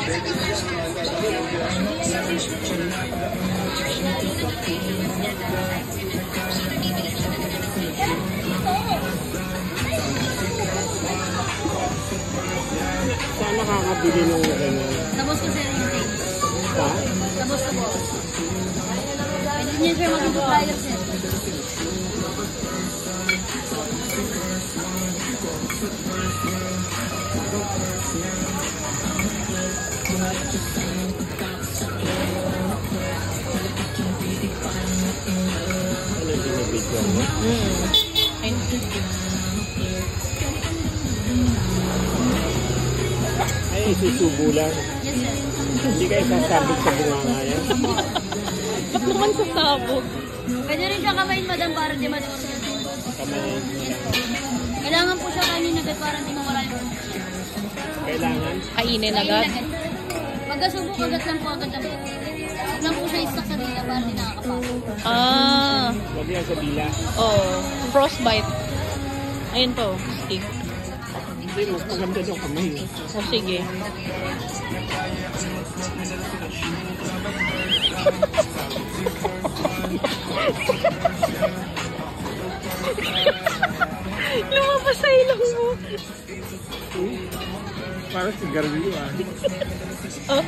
Saan nakakabili ng gano'n? Sa boss ko sir yung tape. Sa? Sa boss ko. Pwede niyo sir maging supplier sir. Ano yung binibigyan mo? Ay, isusubo lang. Yes sir. Hindi kayo sasabit sa bunganga yan. Ba't naman sasabog? Pwede rin siya kamayin madam para di madurog yan. Kamayin. Kailangan po siya kainin agad para hindi mawala yung Kailangan? Kainin agad? Pagkasubo agad lang po agad lang po. Huwag lang po siya istak sa dila para hindi nakakapasok. Ah. Huwag yan sa dila. Oh. Frostbite. Ayun po. Stick. Hindi, mas maganda daw kamay. O sige. Lumabas sa ilong mo. Parang sigarilyo ah. Oh.